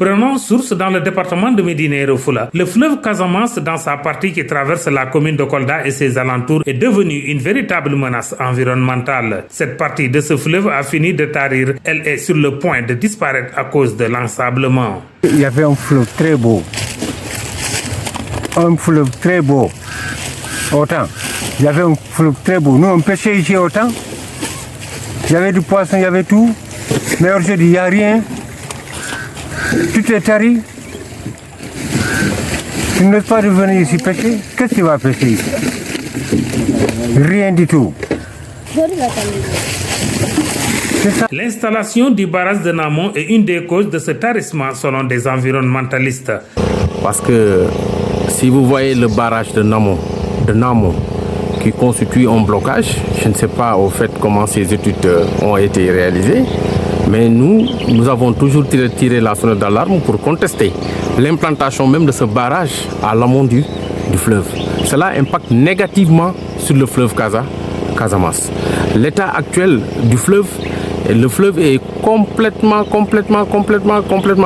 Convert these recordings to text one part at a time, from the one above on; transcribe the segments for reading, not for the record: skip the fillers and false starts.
Prenons source dans le département de Médina Yoro Foulah. Le fleuve Casamance, dans sa partie qui traverse la commune de Kolda et ses alentours, est devenu une véritable menace environnementale. Cette partie de ce fleuve a fini de tarir. Elle est sur le point de disparaître à cause de l'ensablement. Il y avait un fleuve très beau. Autant. Il y avait un fleuve très beau. Nous, on pêchait ici autant. Il y avait du poisson, il y avait tout. Mais aujourd'hui, il n'y a rien. Tout est tari. Tu n'oses pas revenir ici pêcher. Qu'est-ce que tu vas pêcher ici? Rien du tout. L'installation du barrage de Namon est une des causes de ce tarissement selon des environnementalistes. Parce que si vous voyez le barrage de Namon, qui constitue un blocage, je ne sais pas au fait comment ces études ont été réalisées, mais nous avons toujours tiré la sonnette d'alarme pour contester l'implantation même de ce barrage à l'amont du fleuve. Cela impacte négativement sur le fleuve Casamance. L'état actuel du fleuve, le fleuve est complètement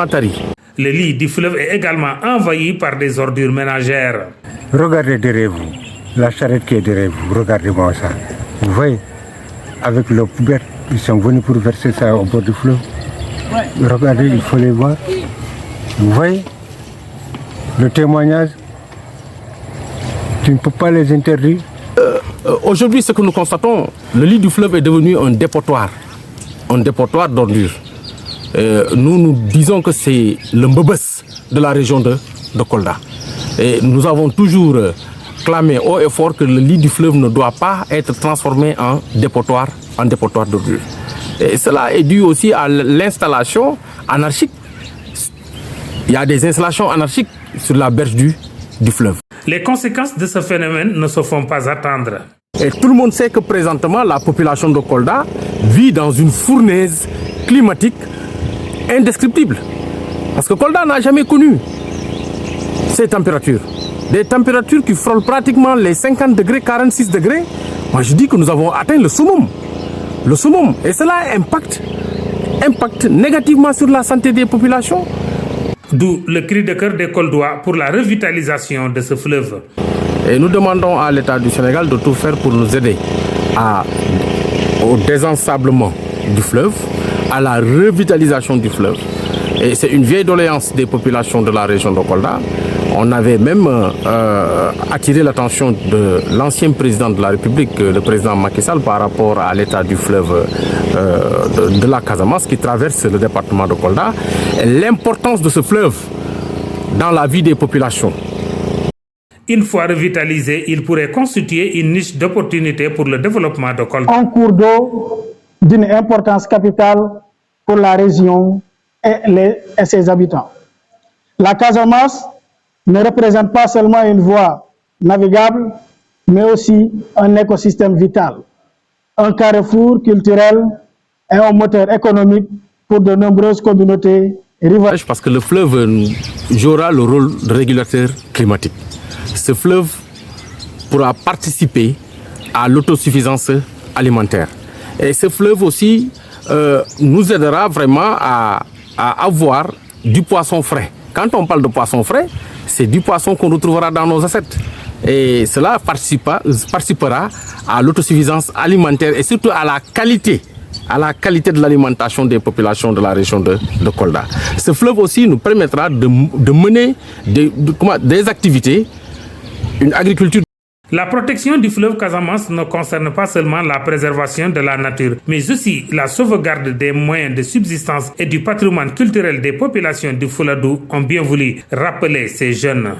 tari. Le lit du fleuve est également envahi par des ordures ménagères. Regardez derrière vous, la charrette qui est derrière vous, regardez-moi ça. Vous voyez, avec l'eau poubelle, ils sont venus pour verser ça au bord du fleuve. Regardez, il faut les voir. Vous voyez, le témoignage, tu ne peux pas les interdire. Aujourd'hui, ce que nous constatons, le lit du fleuve est devenu un dépotoir d'ordures. Nous disons que c'est le mbebes de la région de Kolda. Et nous avons toujours clamé haut et fort que le lit du fleuve ne doit pas être transformé en dépotoir d'ordures. Et cela est dû aussi à l'installation anarchique. Il y a des installations anarchiques sur la berge du fleuve. Les conséquences de ce phénomène ne se font pas attendre. Et tout le monde sait que présentement, la population de Kolda vit dans une fournaise climatique indescriptible. Parce que Kolda n'a jamais connu ces températures. Des températures qui frôlent pratiquement les 50 degrés, 46 degrés. Moi, je dis que nous avons atteint le summum. Le summum. Et cela impacte négativement sur la santé des populations. D'où le cri de cœur des Koldois pour la revitalisation de ce fleuve. Et nous demandons à l'État du Sénégal de tout faire pour nous aider au désensablement du fleuve, à la revitalisation du fleuve. Et c'est une vieille doléance des populations de la région de Kolda. On avait même attiré l'attention de l'ancien président de la République, le président Macky Sall, par rapport à l'état du fleuve de la Casamance qui traverse le département de Kolda et l'importance de ce fleuve dans la vie des populations. Une fois revitalisé, il pourrait constituer une niche d'opportunité pour le développement de Kolda. Un cours d'eau d'une importance capitale pour la région et ses habitants. La Casamance ne représente pas seulement une voie navigable, mais aussi un écosystème vital, un carrefour culturel et un moteur économique pour de nombreuses communautés riveraines. Parce que le fleuve jouera le rôle de régulateur climatique. Ce fleuve pourra participer à l'autosuffisance alimentaire. Et ce fleuve aussi nous aidera vraiment à avoir du poisson frais. Quand on parle de poisson frais, c'est du poisson qu'on retrouvera dans nos assiettes. Et cela participera à l'autosuffisance alimentaire et surtout à la qualité de l'alimentation des populations de la région de Kolda. Ce fleuve aussi nous permettra de mener des activités, une agriculture. La protection du fleuve Casamance ne concerne pas seulement la préservation de la nature, mais aussi la sauvegarde des moyens de subsistance et du patrimoine culturel des populations du Fouladou, ont bien voulu rappeler ces jeunes.